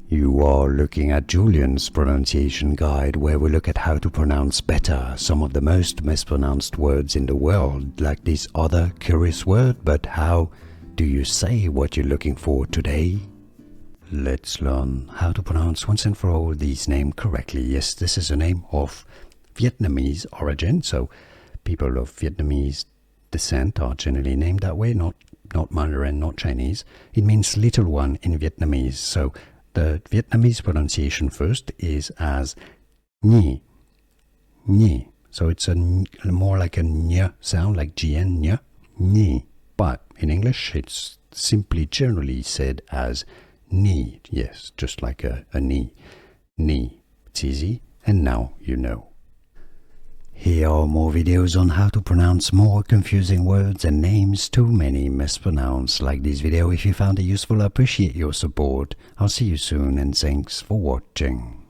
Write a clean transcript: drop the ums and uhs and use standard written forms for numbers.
You are looking at Julian's pronunciation guide, where we look at how to pronounce better some of the most mispronounced words in the world, like this other curious word. But how do you say what you're looking for today? Let's learn how to pronounce once and for all these names correctly. Yes, this is a name of Vietnamese origin, so people of Vietnamese descent are generally named that way, not Mandarin, not Chinese. It means little one in Vietnamese, so the Vietnamese pronunciation first is as Nhi, Nhi. So it's more like a Nh sound, like GN, Nh, Nhi. But in English, it's simply generally said as Nhi. Yes, just like a knee. Nhi. It's easy, and now you know. Here are more videos on how to pronounce more confusing words and names too many mispronounced. Like this video if you found it useful. I appreciate your support. I'll see you soon, and thanks for watching.